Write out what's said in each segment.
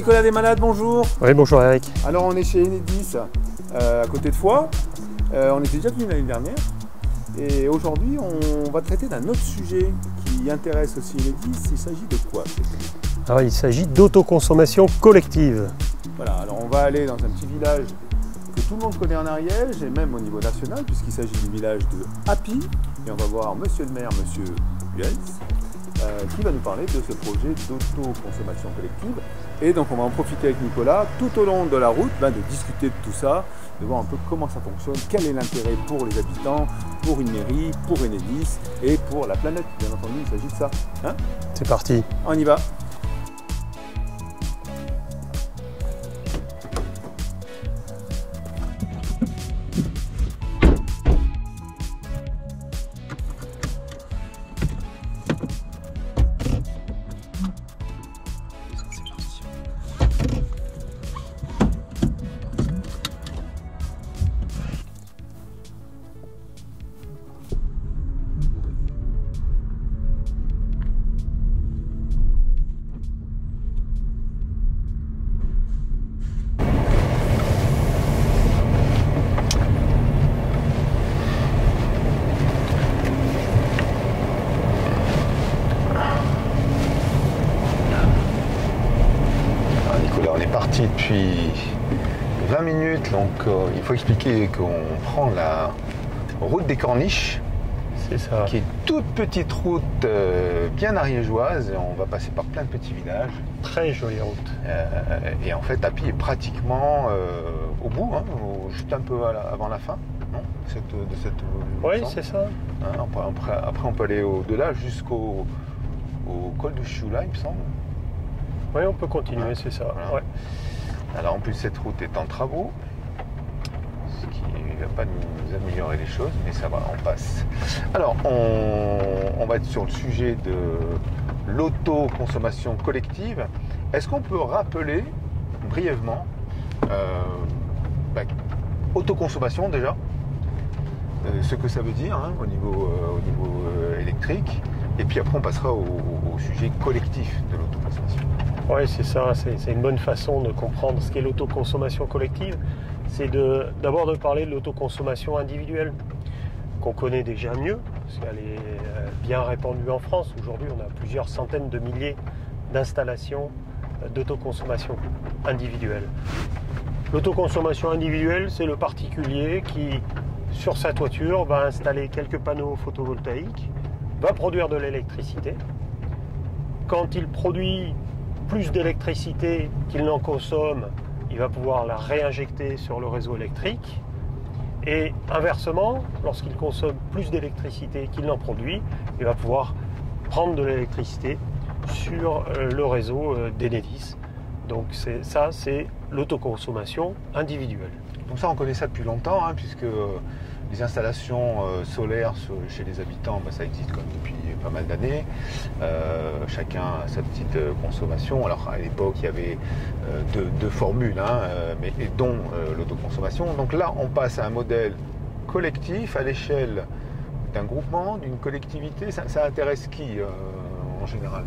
Nicolas Desmalades, bonjour. Oui, bonjour Eric. Alors on est chez Enedis, à côté de Foix. On était déjà venu l'année dernière. Et aujourd'hui, on va traiter d'un autre sujet qui intéresse aussi Enedis. Il s'agit de quoi? Alors, il s'agit d'autoconsommation collective. Voilà, alors on va aller dans un petit village que tout le monde connaît en Ariège, et même au niveau national, puisqu'il s'agit du village de Happy. Et on va voir monsieur le maire, monsieur Huels, qui va nous parler de ce projet d'autoconsommation collective. Et donc on va en profiter avec Nicolas tout au long de la route, de discuter de tout ça, de voir un peu comment ça fonctionne, quel est l'intérêt pour les habitants, pour une mairie, pour Enedis et pour la planète. Bien entendu, il s'agit de ça. Hein? C'est parti. On y va. Depuis 20 minutes, donc il faut expliquer qu'on prend la route des Corniches. C'est ça. Qui est toute petite route bien ariégeoise. On va passer par plein de petits villages. Très jolie route. Et en fait, Happy est pratiquement au bout, hein, juste un peu avant la fin, non, de cette oui, c'est ça. Hein, après, on peut aller au-delà jusqu'au col du Chioula, il me semble. Oui, on peut continuer, c'est ça. Voilà. Ouais. Alors en plus, cette route est en travaux, ce qui ne va pas nous améliorer les choses, mais ça va, on passe. Alors, on va être sur le sujet de l'autoconsommation collective. Est-ce qu'on peut rappeler brièvement autoconsommation déjà, ce que ça veut dire hein, au niveau électrique, et puis après on passera au sujet collectif de l'autoconsommation. Oui, c'est ça, c'est une bonne façon de comprendre ce qu'est l'autoconsommation collective. C'est d'abord de parler de l'autoconsommation individuelle, qu'on connaît déjà mieux, parce qu'elle est bien répandue en France. Aujourd'hui, on a plusieurs centaines de milliers d'installations d'autoconsommation individuelle. L'autoconsommation individuelle, c'est le particulier qui, sur sa toiture, va installer quelques panneaux photovoltaïques, va produire de l'électricité. Quand il produit plus d'électricité qu'il n'en consomme, il va pouvoir la réinjecter sur le réseau électrique. Et inversement, lorsqu'il consomme plus d'électricité qu'il n'en produit, il va pouvoir prendre de l'électricité sur le réseau d'Enedis. Donc ça, c'est l'autoconsommation individuelle. Donc ça, on connaît ça depuis longtemps, hein, puisque les installations solaires chez les habitants, ça existe quand même depuis pas mal d'années. Chacun a sa petite consommation. Alors à l'époque, il y avait deux formules, hein, dont l'autoconsommation. Donc là, on passe à un modèle collectif à l'échelle d'un groupement, d'une collectivité. Ça intéresse qui en général?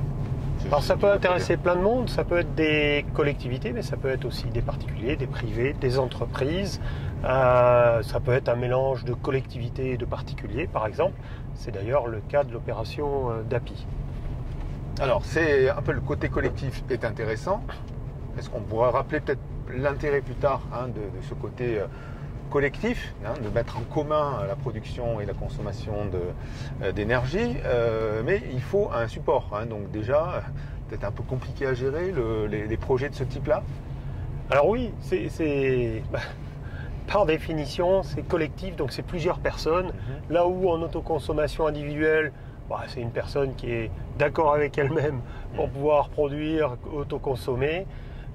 Alors ça peut intéresser plein de monde, ça peut être des collectivités, mais ça peut être aussi des particuliers, des privés, des entreprises. Ça peut être un mélange de collectivités et de particuliers, par exemple. C'est d'ailleurs le cas de l'opération d'Happy. Alors, c'est un peu le côté collectif est intéressant. Est-ce qu'on pourra rappeler peut-être l'intérêt plus tard hein, de ce côté collectif, hein, de mettre en commun la production et la consommation d'énergie, mais il faut un support. Hein, donc déjà, peut-être un peu compliqué à gérer les projets de ce type-là. Alors oui, par définition, c'est collectif, donc c'est plusieurs personnes. Là où en autoconsommation individuelle, c'est une personne qui est d'accord avec elle-même pour pouvoir produire, autoconsommer.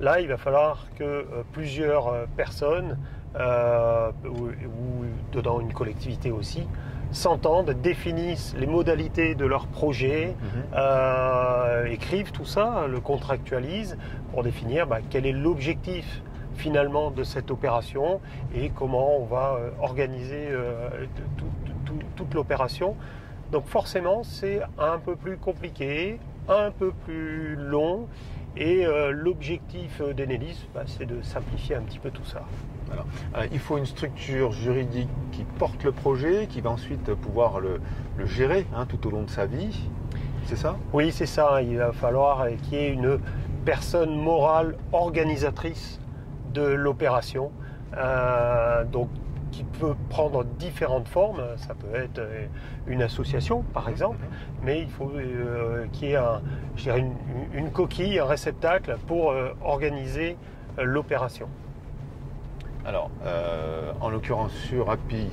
Là, il va falloir que plusieurs personnes, ou dans une collectivité aussi, s'entendent, définissent les modalités de leur projet, écrivent tout ça, le contractualisent pour définir quel est l'objectif finalement de cette opération et comment on va organiser toute l'opération. Donc forcément, c'est un peu plus compliqué, un peu plus long Et l'objectif d'Enedis, c'est de simplifier un petit peu tout ça. Alors, il faut une structure juridique qui porte le projet, qui va ensuite pouvoir le gérer tout au long de sa vie. C'est ça? Oui, c'est ça. Il va falloir qu'il y ait une personne morale organisatrice de l'opération. Donc, qui peut prendre différentes formes. Ça peut être une association, par exemple, mais il faut qu'il y ait une coquille, un réceptacle pour organiser l'opération. Alors, en l'occurrence sur API,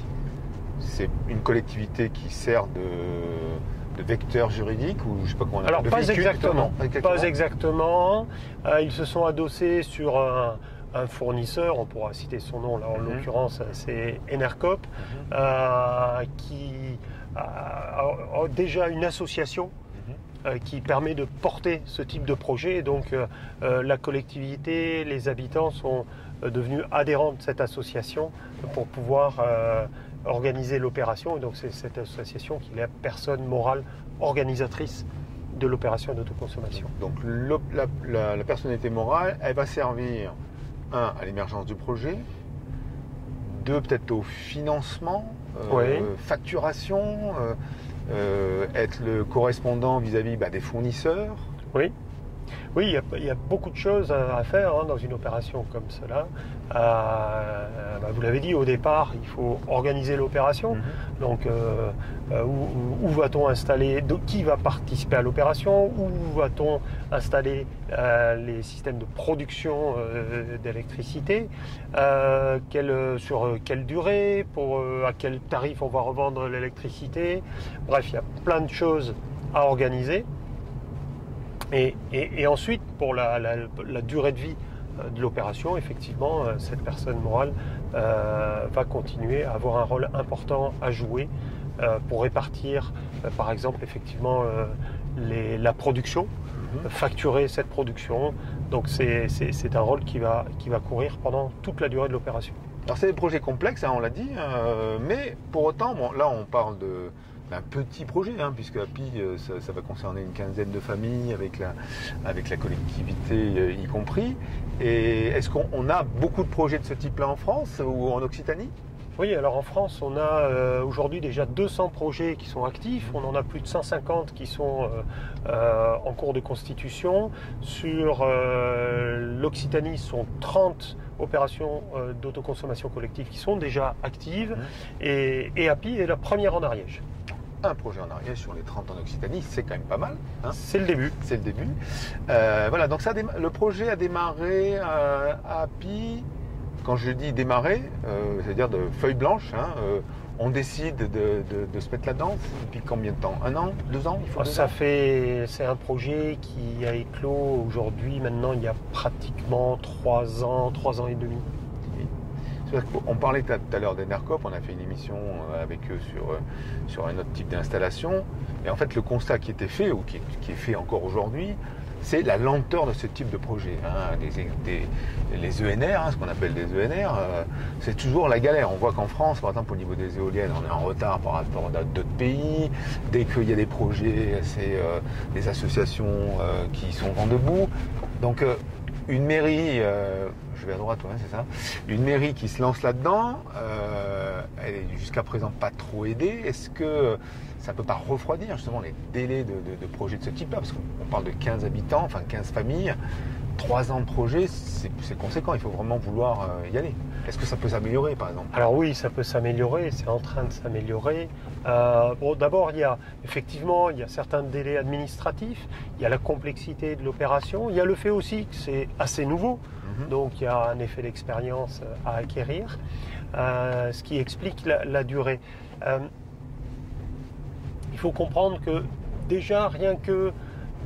c'est une collectivité qui sert de vecteur juridique ou je sais pas comment on appelle. Alors, pas exactement. Pas exactement. Ils se sont adossés sur un fournisseur, on pourra citer son nom, là en l'occurrence c'est Enercop, qui a déjà une association qui permet de porter ce type de projet. Et donc la collectivité, les habitants sont devenus adhérents de cette association pour pouvoir organiser l'opération. Et donc c'est cette association qui est la personne morale organisatrice de l'opération d'autoconsommation. Donc la personnalité morale, elle va servir à l'émergence du projet, 2 peut-être au financement, facturation, être le correspondant vis-à-vis des fournisseurs. Oui, il y a beaucoup de choses à faire dans une opération comme cela. Vous l'avez dit, au départ, il faut organiser l'opération. Donc, où va-t-on installer, qui va participer à l'opération, où va-t-on installer les systèmes de production d'électricité, sur quelle durée, à quel tarif on va revendre l'électricité. Bref, il y a plein de choses à organiser. Et ensuite, pour la durée de vie de l'opération, effectivement, cette personne morale va continuer à avoir un rôle important à jouer pour répartir, par exemple, effectivement, la production, facturer cette production. Donc, c'est un rôle qui va courir pendant toute la durée de l'opération. Alors, c'est des projets complexes, on l'a dit, mais pour autant, là, on parle d'un petit projet, puisque API, ça va concerner une quinzaine de familles avec la collectivité y compris. Et est-ce qu'on a beaucoup de projets de ce type-là en France ou en Occitanie? Oui, alors en France, on a aujourd'hui déjà 200 projets qui sont actifs. On en a plus de 150 qui sont en cours de constitution. Sur l'Occitanie, ce sont 30 opérations d'autoconsommation collective qui sont déjà actives. Et API est la première en Ariège. Un projet en Ariège sur les 30 en Occitanie, c'est quand même pas mal. C'est le début. C'est le début. Voilà, donc le projet a démarré à API. Quand je dis démarrer, c'est-à-dire de feuille blanche, on décide de se mettre là-dedans depuis combien de temps? 1 an? 2 ans? C'est un projet qui a éclos aujourd'hui, maintenant il y a pratiquement 3 ans et demi. On parlait tout à l'heure d'Enercop, on a fait une émission avec eux sur un autre type d'installation. Et en fait, le constat qui était fait, ou qui est fait encore aujourd'hui, c'est la lenteur de ce type de projet. Les ENR, ce qu'on appelle des ENR, c'est toujours la galère. On voit qu'en France, par exemple, au niveau des éoliennes, on est en retard par rapport à d'autres pays. Dès qu'il y a des projets, c'est des associations qui sont vent debout. Donc, une mairie, je vais à droite, c'est ça. Une mairie qui se lance là-dedans, elle est jusqu'à présent pas trop aidée. Est-ce que ça ne peut pas refroidir justement les délais de projets de ce type-là? Parce qu'on parle de 15 habitants, enfin 15 familles, 3 ans de projet, c'est conséquent, il faut vraiment vouloir y aller. Est-ce que ça peut s'améliorer par exemple? Alors oui, ça peut s'améliorer, c'est en train de s'améliorer. D'abord, il y a certains délais administratifs, il y a la complexité de l'opération, il y a le fait aussi que c'est assez nouveau, donc il y a un effet d'expérience à acquérir, ce qui explique la durée. Il faut comprendre que déjà, rien que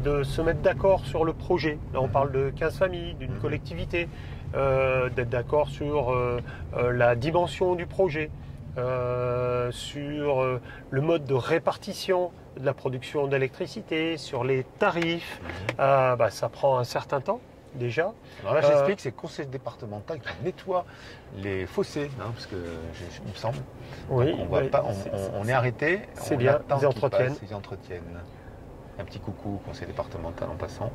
de se mettre d'accord sur le projet, là on parle de 15 familles, d'une collectivité, d'être d'accord sur la dimension du projet, sur le mode de répartition de la production d'électricité, sur les tarifs, ça prend un certain temps déjà. Alors là j'explique, c'est le conseil départemental qui nettoie les fossés, parce que il me semble. Oui, on est arrêté. C'est bien, ils entretiennent. Un petit coucou au conseil départemental en passant.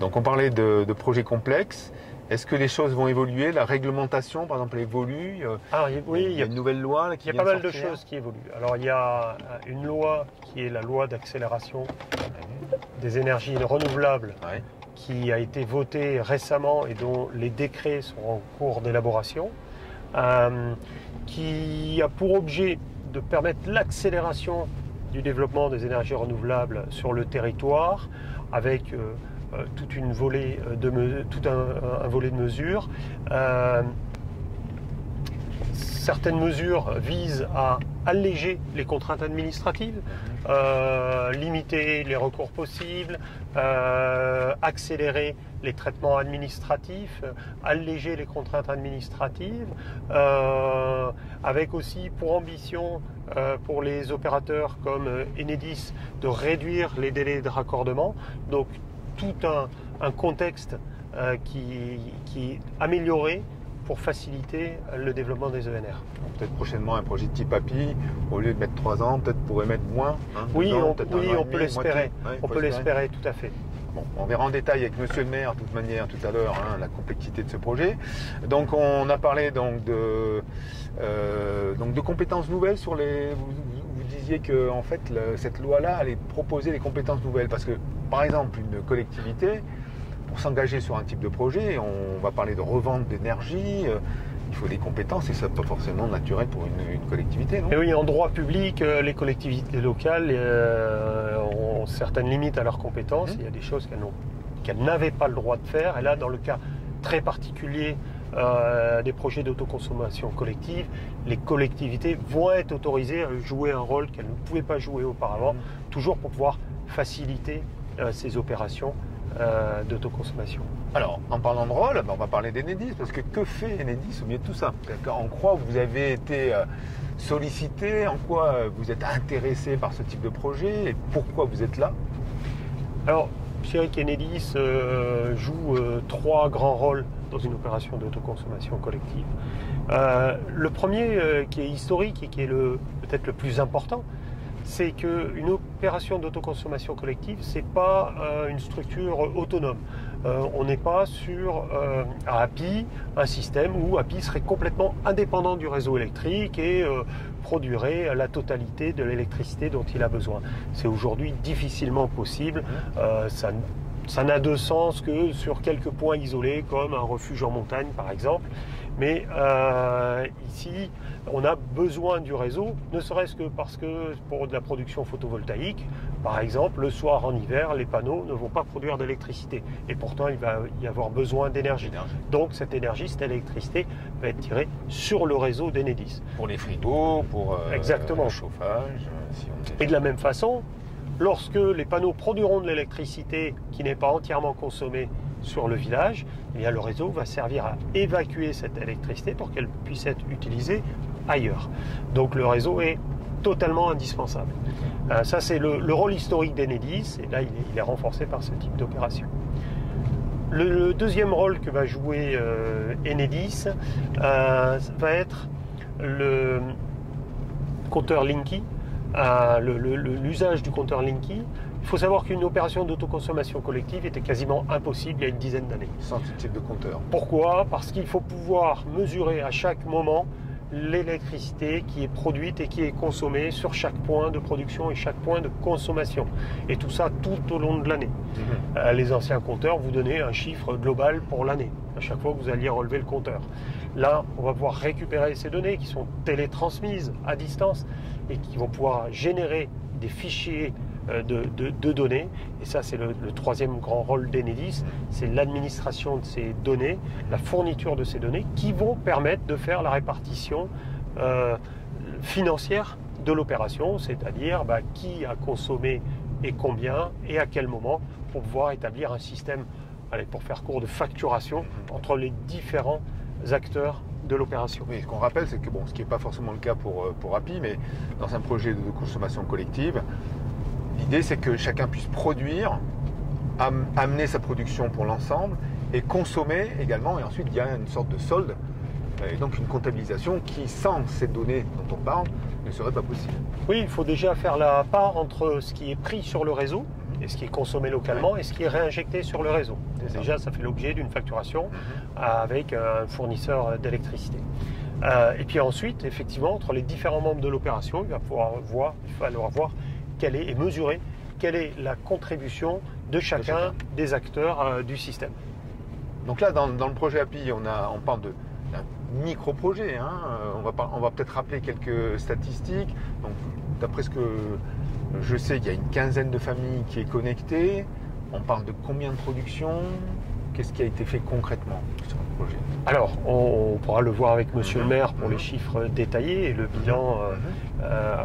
Donc on parlait de projets complexes. Est-ce que les choses vont évoluer? La réglementation, par exemple, évolue? Oui, il y a une nouvelle loi là, qui il y a vient pas mal de sortir. choses qui évoluent. Alors il y a une loi qui est la loi d'accélération des énergies renouvelables Ouais. qui a été votée récemment et dont les décrets sont en cours d'élaboration, qui a pour objet de permettre l'accélération du développement des énergies renouvelables sur le territoire avec toute une volée tout un volet de mesures. Certaines mesures visent à alléger les contraintes administratives, limiter les recours possibles, accélérer les traitements administratifs, alléger les contraintes administratives, avec aussi pour ambition pour les opérateurs comme Enedis de réduire les délais de raccordement. Donc tout un contexte qui est amélioré pour faciliter le développement des ENR. Peut-être prochainement un projet de type API, au lieu de mettre 3 ans, peut-être pourrait mettre moins. Hein, Oui, 2 ans, on peut-être peut 1 an et demi, l'espérer. moitié. Ouais, On peut l'espérer, tout à fait. Bon, on verra en détail avec Monsieur le maire, de toute manière, tout à l'heure, hein, la complexité de ce projet. Donc, on a parlé donc de compétences nouvelles sur les. Vous disiez que en fait, cette loi-là allait proposer des compétences nouvelles, parce que, par exemple, une collectivité, pour s'engager sur un type de projet, on va parler de revente d'énergie. Il faut des compétences et ça n'est pas forcément naturel pour une collectivité, non? Et oui, en droit public, les collectivités locales ont certaines limites à leurs compétences. Il y a des choses qu'elles n'avaient pas le droit de faire. Et là, dans le cas très particulier des projets d'autoconsommation collective, les collectivités vont être autorisées à jouer un rôle qu'elles ne pouvaient pas jouer auparavant, toujours pour pouvoir faciliter ces opérations d'autoconsommation. Alors, en parlant de rôle, on va parler d'Enedis, parce que fait Enedis au milieu de tout ça? En quoi vous avez été sollicité, en quoi vous êtes intéressé par ce type de projet, et pourquoi vous êtes là? Alors, je dirais qu'Enedis joue 3 grands rôles dans une opération d'autoconsommation collective. Le premier, qui est historique et qui est peut-être le plus important, c'est qu'une opération d'autoconsommation collective, ce n'est pas une structure autonome. On n'est pas sur API, un système où API serait complètement indépendant du réseau électrique et produirait la totalité de l'électricité dont il a besoin. C'est aujourd'hui difficilement possible. Ça n'a de sens que sur quelques points isolés, comme un refuge en montagne par exemple. Mais ici, on a besoin du réseau, ne serait-ce que parce que pour de la production photovoltaïque, par exemple, le soir en hiver, les panneaux ne vont pas produire d'électricité. Et pourtant, il va y avoir besoin d'énergie. Donc cette énergie, cette électricité va être tirée sur le réseau d'Enedis. Pour les frigos, pour Exactement. le chauffage. Et de la même façon, lorsque les panneaux produiront de l'électricité qui n'est pas entièrement consommée sur le village, eh bien, le réseau va servir à évacuer cette électricité pour qu'elle puisse être utilisée ailleurs. Donc le réseau est totalement indispensable. Ça, c'est le rôle historique d'Enedis, et là, il est renforcé par ce type d'opération. Le deuxième rôle que va jouer Enedis va être le compteur Linky, l'usage du compteur Linky. Il faut savoir qu'une opération d'autoconsommation collective était quasiment impossible il y a une dizaine d'années. Sans ce type de compteur. Pourquoi? Parce qu'il faut pouvoir mesurer à chaque moment l'électricité qui est produite et qui est consommée sur chaque point de production et chaque point de consommation. Et tout ça tout au long de l'année. Les anciens compteurs vous donnaient un chiffre global pour l'année, à chaque fois que vous alliez relever le compteur. Là, on va pouvoir récupérer ces données qui sont télétransmises à distance et qui vont pouvoir générer des fichiers de données. Et ça, c'est le troisième grand rôle d'Enedis, c'est l'administration de ces données, la fourniture de ces données qui vont permettre de faire la répartition financière de l'opération, c'est-à-dire qui a consommé et combien et à quel moment, pour pouvoir établir un système, pour faire court, de facturation entre les différents acteurs de l'opération. Oui, ce qu'on rappelle, c'est que ce qui n'est pas forcément le cas pour API, mais dans un projet de consommation collective, l'idée c'est que chacun puisse produire, amener sa production pour l'ensemble et consommer également, et ensuite il y a une sorte de solde, et donc une comptabilisation qui, sans ces données dont on parle, ne serait pas possible. Oui, il faut déjà faire la part entre ce qui est pris sur le réseau et ce qui est consommé localement et ce qui est réinjecté sur le réseau. Déjà, ça fait l'objet d'une facturation avec un fournisseur d'électricité. Et puis ensuite, effectivement, entre les différents membres de l'opération, il va falloir voir quelle est et mesurer quelle est la contribution de chacun des acteurs du système. Donc là, dans le projet API, on parle d'un micro-projet. Hein. On va peut-être rappeler quelques statistiques. Donc, d'après ce que je sais, il y a une quinzaine de familles qui est connectée. On parle de combien de productions? Qu'est-ce qui a été fait concrètement sur le projet? Alors, on pourra le voir avec Monsieur le maire pour les chiffres détaillés et le bilan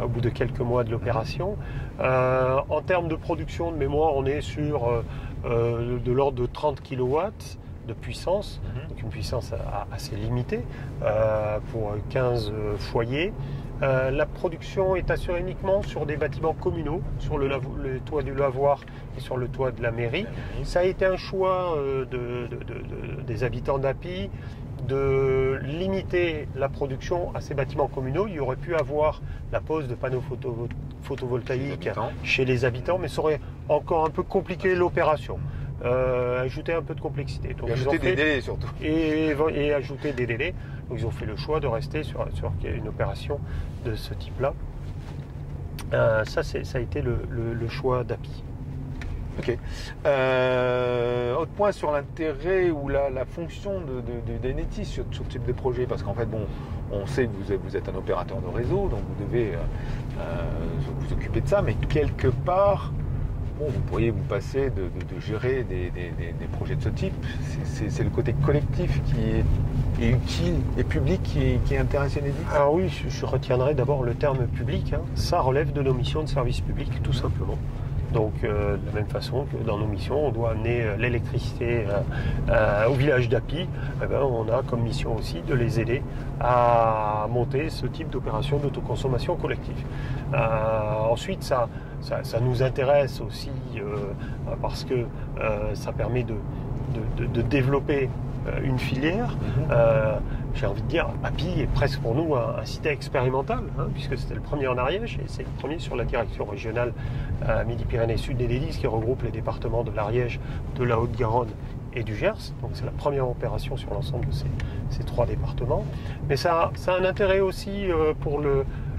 au bout de quelques mois de l'opération. En termes de production de mémoire, on est sur de l'ordre de 30 kW de puissance, donc une puissance assez limitée pour 15 foyers. La production est assurée uniquement sur des bâtiments communaux, sur le toit du lavoir et sur le toit de la mairie. Ça a été un choix des habitants d'Api de limiter la production à ces bâtiments communaux. Il y aurait pu avoir la pose de panneaux photovoltaïques chez les habitants, mais ça aurait encore un peu compliqué l'opération. Ajouter un peu de complexité. Donc, et ajouter des délais surtout. Et ajouter des délais. Donc ils ont fait le choix de rester sur une opération de ce type-là. Ça a été le choix d'API. Ok. Autre point sur l'intérêt ou la fonction d'Enedis sur ce type de projet, parce qu'en fait, bon, on sait que vous êtes un opérateur de réseau, donc vous devez vous occuper de ça, mais quelque part, bon, vous pourriez vous passer de gérer des projets de ce type. C'est le côté collectif qui est utile et public qui intéresse Enedis. Alors oui, je retiendrai d'abord le terme public. Hein. Ça relève de nos missions de service public, tout simplement. Donc, de la même façon que dans nos missions, on doit amener l'électricité au village d'Api, on a comme mission aussi de les aider à monter ce type d'opération d'autoconsommation collective. Ensuite, ça nous intéresse aussi parce que ça permet de développer une filière. J'ai envie de dire, Api est presque pour nous un site expérimental, hein, puisque c'était le premier en Ariège et c'est le premier sur la direction régionale Midi-Pyrénées Sud d'Enedis qui regroupe les départements de l'Ariège, de la Haute-Garonne et du Gers. Donc c'est la première opération sur l'ensemble de ces trois départements. Mais ça a un intérêt aussi pour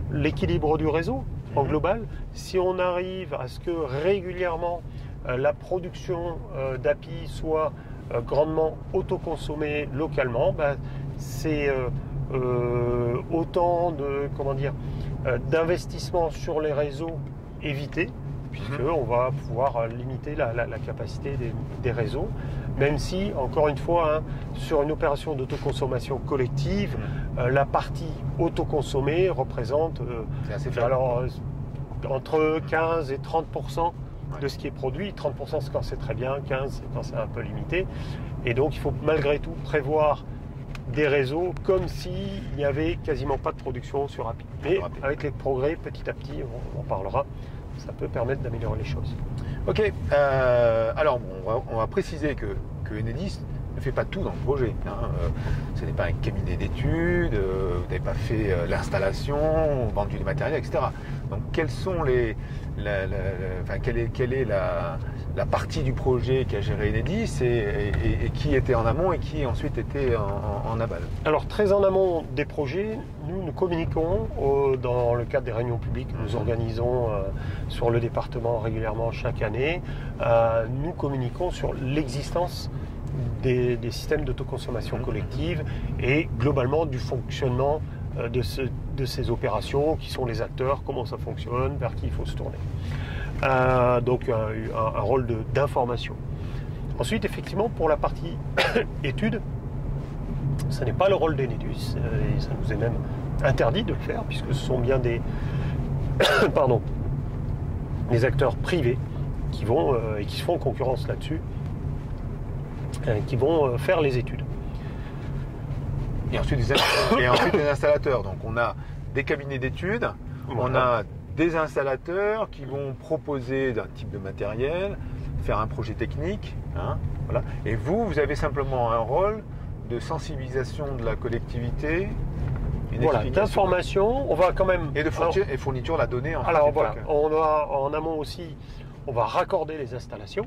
l'équilibre du réseau en global. Si on arrive à ce que régulièrement la production d'Api soit grandement autoconsommée localement, c'est autant d'investissements sur les réseaux évités, puisqu'on va pouvoir limiter la capacité des réseaux, même si, encore une fois, hein, sur une opération d'autoconsommation collective, la partie autoconsommée représente entre 15 et 30% de ce qui est produit. 30% c'est quand c'est très bien, 15% c'est quand c'est un peu limité. Et donc il faut malgré tout prévoir des réseaux comme s'il n'y avait quasiment pas de production sur Api. Mais avec les progrès, petit à petit, on en parlera, ça peut permettre d'améliorer les choses. Ok, alors on va préciser que Enedis ne fait pas tout dans le projet. Hein. Ce n'est pas un cabinet d'études, vous n'avez pas fait l'installation, vendu du matériel, etc. Donc quelles sont quelle est la partie du projet qu'a géré Enedis et qui était en amont et qui ensuite était en aval? Alors très en amont des projets, nous communiquons dans le cadre des réunions publiques que nous organisons sur le département régulièrement chaque année. Nous communiquons sur l'existence des systèmes d'autoconsommation collective et globalement du fonctionnement de ces opérations, qui sont les acteurs, comment ça fonctionne, vers qui il faut se tourner. Donc un rôle d'information. Ensuite, effectivement, pour la partie études, ce n'est pas le rôle d'Enedis, et ça nous est même interdit de le faire, puisque ce sont bien des acteurs privés qui vont et qui se font concurrence là-dessus, qui vont faire les études. Et ensuite des installateurs. Donc on a des cabinets d'études, on a des installateurs qui vont proposer d'un type de matériel, faire un projet technique. Hein, voilà. Et vous avez simplement un rôle de sensibilisation de la collectivité. Voilà, d'information, on va quand même... Et de fourniture de la donnée en alors voilà, on a en amont aussi, on va raccorder les installations.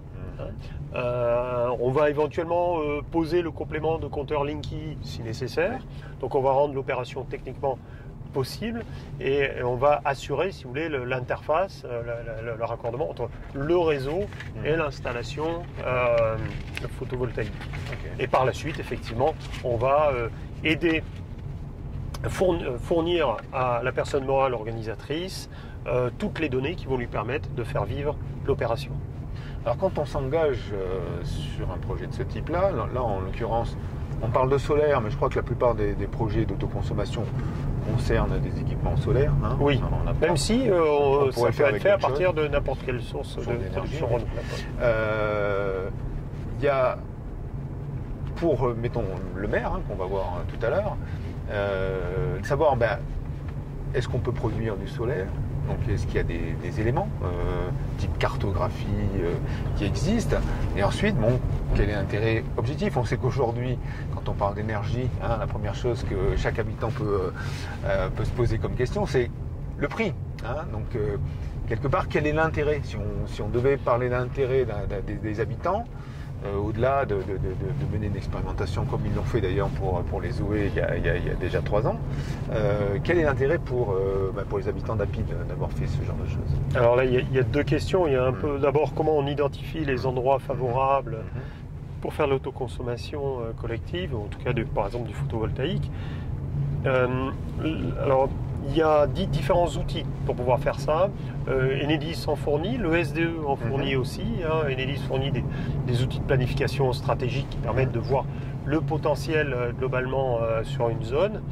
On va éventuellement poser le complément de compteur Linky si nécessaire. Donc on va rendre l'opération techniquement possible et on va assurer, si vous voulez, l'interface, le raccordement entre le réseau et l'installation photovoltaïque. Et par la suite, effectivement, on va aider, fournir à la personne morale organisatrice toutes les données qui vont lui permettre de faire vivre l'opération. Alors quand on s'engage sur un projet de ce type-là, là en l'occurrence, on parle de solaire, mais je crois que la plupart des projets d'autoconsommation concernent des équipements solaires. Hein, oui, même si ça peut être fait à partir de n'importe quelle source de production renouvelable. Il y a, pour, mettons, le maire, hein, qu'on va voir tout à l'heure, de savoir, est-ce qu'on peut produire du solaire? Donc est-ce qu'il y a des éléments type cartographie qui existent? Et ensuite, bon, quel est l'intérêt objectif? On sait qu'aujourd'hui, quand on parle d'énergie, hein, la première chose que chaque habitant peut se poser comme question, c'est le prix. Hein. Donc quelque part, quel est l'intérêt? Si on devait parler d'intérêt des habitants, au-delà de mener une expérimentation comme ils l'ont fait d'ailleurs pour les Zoé il y a déjà 3 ans, quel est l'intérêt pour les habitants d'Api d'avoir fait ce genre de choses? Alors là, il y a 2 questions. Il y a un peu d'abord comment on identifie les endroits favorables pour faire l'autoconsommation collective, ou en tout cas par exemple du photovoltaïque. Alors, il y a différents outils pour pouvoir faire ça. Enedis en fournit, le SDE en fournit aussi. Hein. Enedis fournit des outils de planification stratégique qui permettent de voir le potentiel globalement sur une zone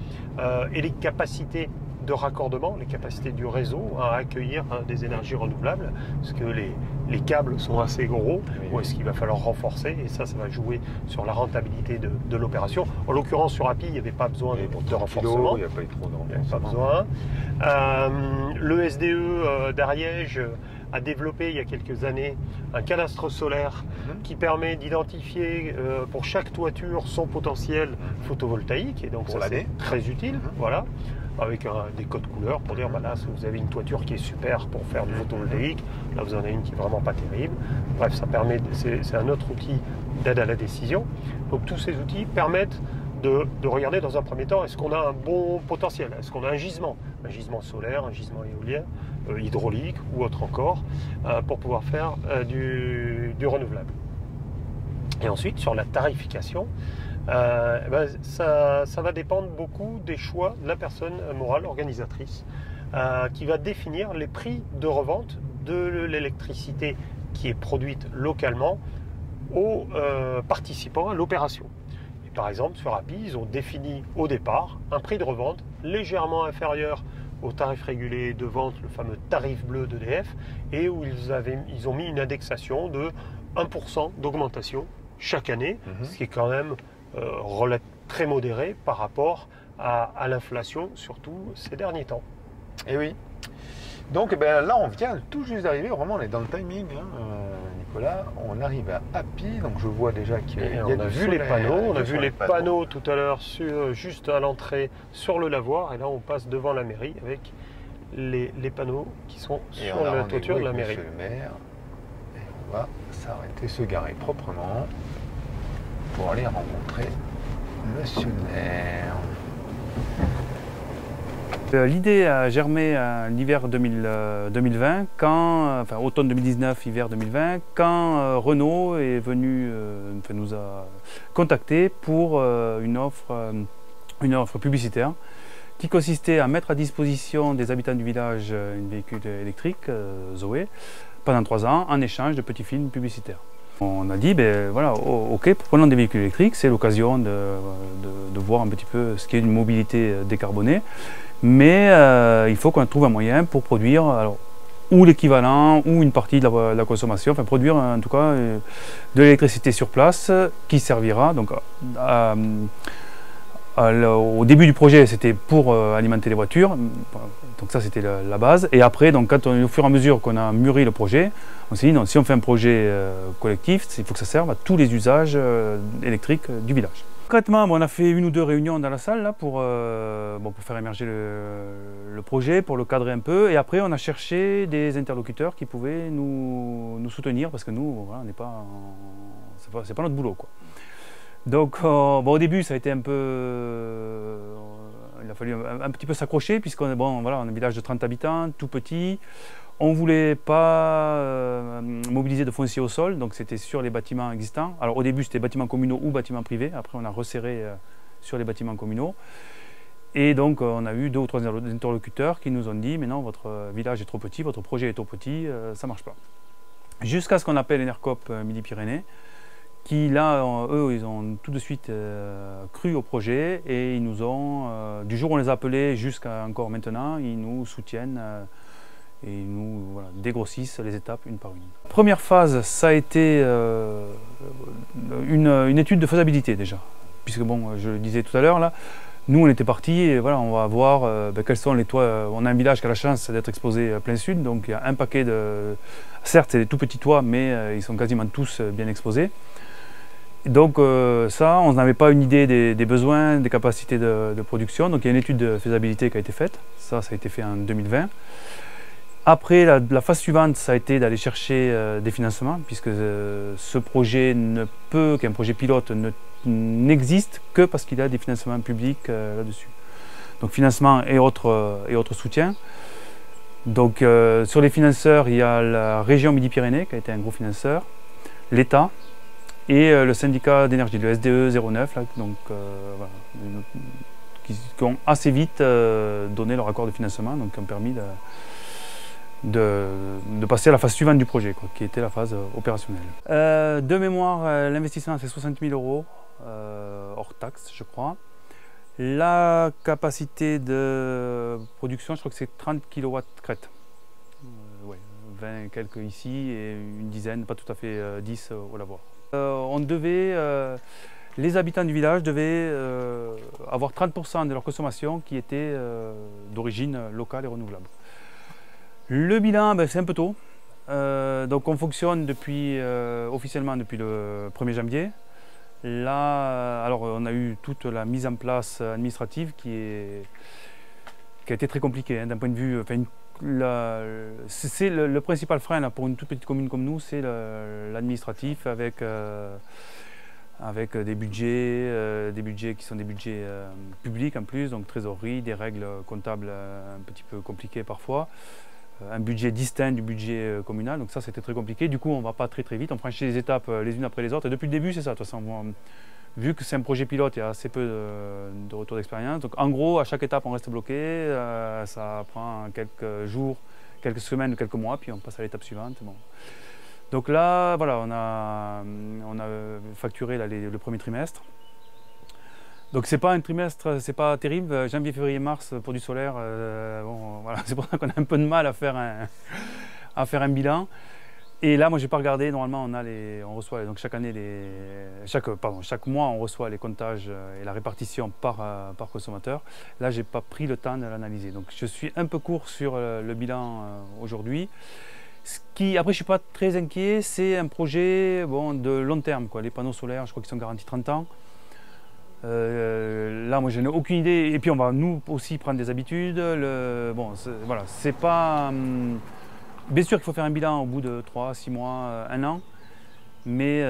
et les capacités de raccordement, les capacités du réseau à accueillir des énergies renouvelables, parce que les câbles sont assez gros, ou est-ce qu'il va falloir renforcer, et ça va jouer sur la rentabilité de l'opération. En l'occurrence, sur API, il n'y avait pas besoin de renforcement. Il n'y a pas eu trop de renforcement. Il n'y avait pas besoin. Le SDE d'Ariège a développé il y a quelques années un cadastre solaire qui permet d'identifier pour chaque toiture son potentiel photovoltaïque, et donc ça c'est très utile, voilà, avec des codes couleurs pour dire là si vous avez une toiture qui est super pour faire du photovoltaïque, là vous en avez une qui est vraiment pas terrible. Bref, ça permet, c'est un autre outil d'aide à la décision. Donc tous ces outils permettent de regarder dans un premier temps, est-ce qu'on a un bon potentiel, est-ce qu'on a un gisement solaire, un gisement éolien, hydraulique ou autre encore, pour pouvoir faire du renouvelable. Et ensuite, sur la tarification, ça va dépendre beaucoup des choix de la personne morale organisatrice, qui va définir les prix de revente de l'électricité qui est produite localement aux participants à l'opération. Par exemple, sur API, ils ont défini au départ un prix de revente légèrement inférieur au tarif régulé de vente, le fameux tarif bleu d'EDF, et où ils ont mis une indexation de 1% d'augmentation chaque année, ce qui est quand même très modéré par rapport à l'inflation, surtout ces derniers temps. Et oui. Donc là, on vient tout juste d'arriver, vraiment on est dans le timing, hein, Nicolas. On arrive à API, donc je vois déjà qu'il y a on a vu les panneaux, on a vu les panneaux tout à l'heure juste à l'entrée sur le lavoir, et là on passe devant la mairie avec les panneaux qui sont sur la toiture de la mairie. Monsieur le maire, et on va s'arrêter, se garer proprement pour aller rencontrer monsieur le maire. L'idée a germé à l'hiver 2020, enfin automne 2019, hiver 2020, quand Renault est venu, nous a contactés pour une offre publicitaire qui consistait à mettre à disposition des habitants du village un véhicule électrique, Zoé, pendant 3 ans, en échange de petits films publicitaires. On a dit, voilà, ok, prenons des véhicules électriques, c'est l'occasion de voir un petit peu ce qu'est une mobilité décarbonée, mais il faut qu'on trouve un moyen pour produire ou l'équivalent ou une partie de la consommation, enfin produire en tout cas de l'électricité sur place qui servira. Donc, au début du projet, c'était pour alimenter les voitures, donc ça c'était la base. Et après, donc, au fur et à mesure qu'on a mûri le projet, on s'est dit non, si on fait un projet collectif, il faut que ça serve à tous les usages électriques du village. concrètement, bon, on a fait une ou deux réunions dans la salle là, pour faire émerger le projet, pour le cadrer un peu. Et après, on a cherché des interlocuteurs qui pouvaient nous soutenir parce que nous, voilà, on n'est pas, c'est pas notre boulot, quoi. Donc, au début, ça a été un peu, il a fallu un petit peu s'accrocher puisqu'on est on a un village de 30 habitants, tout petit. On ne voulait pas mobiliser de foncier au sol, donc c'était sur les bâtiments existants. Alors au début c'était bâtiments communaux ou bâtiments privés, après on a resserré sur les bâtiments communaux. Et donc on a eu 2 ou 3 interlocuteurs qui nous ont dit « mais non, votre village est trop petit, votre projet est trop petit, ça ne marche pas ». Jusqu'à ce qu'on appelle Enercoop Midi-Pyrénées, qui là, eux, ils ont tout de suite cru au projet et ils nous ont, du jour où on les a appelés jusqu'à encore maintenant, ils nous soutiennent. Et ils nous dégrossissent les étapes une par une. La première phase, ça a été une étude de faisabilité déjà. Puisque bon, je le disais tout à l'heure, là, nous on était partis et voilà, on va voir quels sont les toits. On a un village qui a la chance d'être exposé à plein sud, donc il y a un paquet de... Certes, c'est des tout petits toits, mais ils sont quasiment tous bien exposés. Donc ça, on n'avait pas une idée des besoins, des capacités de production. Donc il y a une étude de faisabilité qui a été faite. Ça a été fait en 2020. Après, la phase suivante, ça a été d'aller chercher des financements, puisque ce projet qu'un projet pilote n'existe que parce qu'il y a des financements publics là-dessus. Donc financement et autres soutiens. Donc sur les financeurs, il y a la région Midi-Pyrénées qui a été un gros financeur, l'État et le syndicat d'énergie, le SDE 09, là, donc, qui ont assez vite donné leur accord de financement, donc qui ont permis de passer à la phase suivante du projet, quoi, qui était la phase opérationnelle. De mémoire, l'investissement c'est 60 000 € hors taxe, je crois. La capacité de production, je crois que c'est 30 kW crête. Ouais, 20 quelques ici et une dizaine, pas tout à fait 10 au lavoir. Les habitants du village devaient avoir 30% de leur consommation qui était d'origine locale et renouvelable. Le bilan, c'est un peu tôt. Donc on fonctionne officiellement depuis le 1er janvier. Là, alors on a eu toute la mise en place administrative qui a été très compliquée hein, d'un point de vue. C'est le principal frein là, pour une toute petite commune comme nous, c'est l'administratif avec des budgets qui sont des budgets publics en plus, donc trésorerie, des règles comptables un petit peu compliquées parfois. Un budget distinct du budget communal, donc ça c'était très compliqué. Du coup on ne va pas très vite, on franchit les étapes les unes après les autres et depuis le début c'est ça. De toute façon, vu que c'est un projet pilote, il y a assez peu de retour d'expérience. Donc en gros à chaque étape on reste bloqué, ça prend quelques jours, quelques semaines, quelques mois, puis on passe à l'étape suivante. Bon. Donc là voilà, on a facturé là, le premier trimestre. Donc c'est pas un trimestre, c'est pas terrible. Janvier, février, mars pour du solaire, voilà, c'est pour ça qu'on a un peu de mal à faire un bilan. Et là, moi, j'ai pas regardé. Normalement, on reçoit donc chaque année chaque mois, on reçoit les comptages et la répartition par consommateur. Là, j'ai pas pris le temps de l'analyser. Donc je suis un peu court sur le bilan aujourd'hui. Après, je suis pas très inquiet. C'est un projet de long terme, quoi. Les panneaux solaires, je crois qu'ils sont garantis 30 ans. Là, moi, je n'ai aucune idée. Et puis, on va nous aussi prendre des habitudes. Voilà, c'est pas. Bien sûr qu'il faut faire un bilan au bout de 3, 6 mois, 1 an. Mais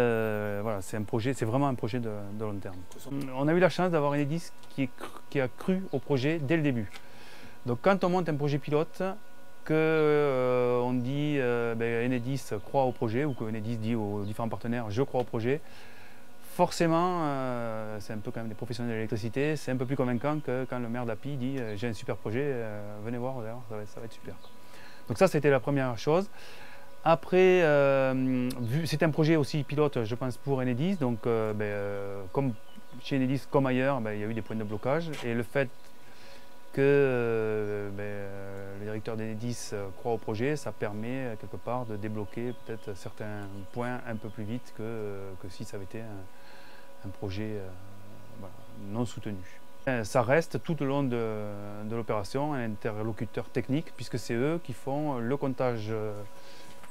voilà, c'est vraiment un projet de long terme. On a eu la chance d'avoir Enedis qui a cru au projet dès le début. Donc, quand on monte un projet pilote, qu'on dit Enedis croit au projet ou que Enedis dit aux différents partenaires je crois au projet. Forcément, c'est un peu quand même des professionnels de l'électricité, c'est un peu plus convaincant que quand le maire d'Api dit j'ai un super projet, venez voir, ça va être super. Donc ça, c'était la première chose. Après, c'était un projet aussi pilote, je pense, pour Enedis. Donc, comme chez Enedis, comme ailleurs, il y a eu des points de blocage. Et le fait que le directeur d'Enedis croit au projet, ça permet quelque part de débloquer peut-être certains points un peu plus vite que si ça avait été un projet non soutenu. Ça reste tout au long de l'opération un interlocuteur technique puisque c'est eux qui font le comptage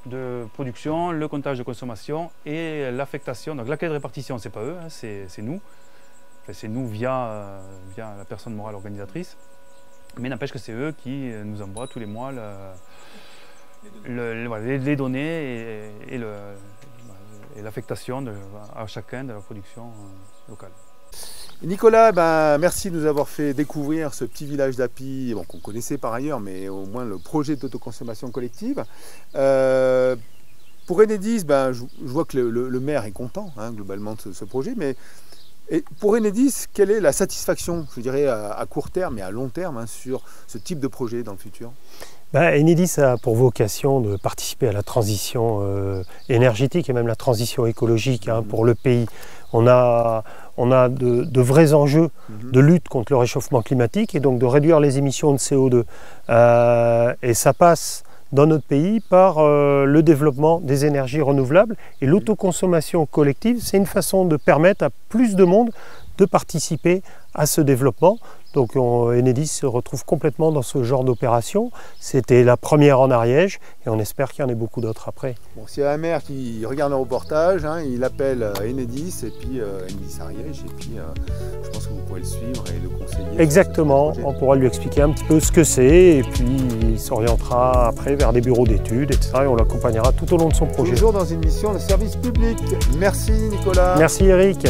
de production, le comptage de consommation et l'affectation. Donc la clé de répartition, c'est pas eux, hein, c'est nous. c'est nous via la personne morale organisatrice. Mais n'empêche que c'est eux qui nous envoient tous les mois les données et l'affectation à chacun de la production locale. Nicolas, merci de nous avoir fait découvrir ce petit village d'Api, qu'on connaissait par ailleurs, mais au moins le projet d'autoconsommation collective. Pour Enedis, je vois que le maire est content globalement de ce projet, mais pour Enedis, quelle est la satisfaction, je dirais, à court terme et à long terme sur ce type de projet dans le futur ? Enedis a pour vocation de participer à la transition énergétique et même la transition écologique pour le pays. On a de vrais enjeux de lutte contre le réchauffement climatique et donc de réduire les émissions de CO2. Et ça passe dans notre pays par le développement des énergies renouvelables et l'autoconsommation collective. C'est une façon de permettre à plus de monde de participer à ce développement. Donc Enedis se retrouve complètement dans ce genre d'opération. C'était la première en Ariège et on espère qu'il y en ait beaucoup d'autres après. Bon, s'il y a un maire qui regarde le reportage, il appelle Enedis et puis Enedis Ariège et puis je pense que vous pourrez le suivre et le conseiller. Exactement, on pourra lui expliquer un petit peu ce que c'est et puis il s'orientera après vers des bureaux d'études, etc. et on l'accompagnera tout au long de son projet. Toujours dans une mission de service public. Merci Nicolas. Merci Eric.